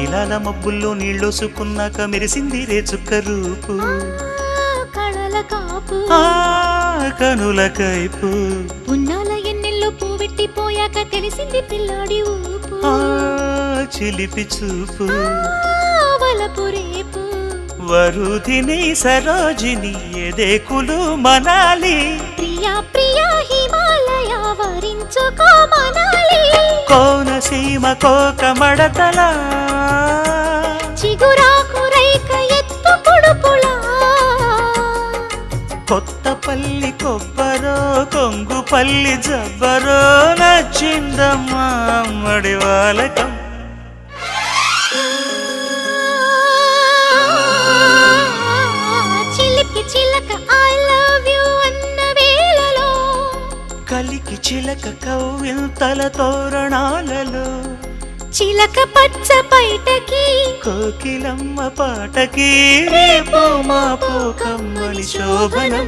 నీలాల మబ్బుల్లో నీళ్ళోసుకున్నాక మెరిసింది రే చుక్క రూపు కళల కాపు కనుల కైపు ఉన్నాల ఎన్నెల్లో పువ్వెట్టిపోయాక తెలిసింది పిల్లాడి ఊపు చిలిపి చూపు వలపు రేపు వరుధిని సరోజిని ఎదేకులు మనాలి ప్రియా ప్రియా హిమాలయ వరించుకో మనాలి కోనసీమ కోక మడతల చిగురాకు రైక ఎత్తు కుడుపులా కొత్తపల్లి కొబ్బరో కొంగుపల్లి జబ్బరో నచ్చిందమ్మా అమ్మడి వాలకం చిలిపి చిలక ఐ లవ్ యు అన్న వేళలో కలికి చిలక కవ్వింతల తోరణాలలో చిలక పచ్చ బయటకి కోకిలమ్మ పాటకి రేపో మాపో కమ్మని శోభనం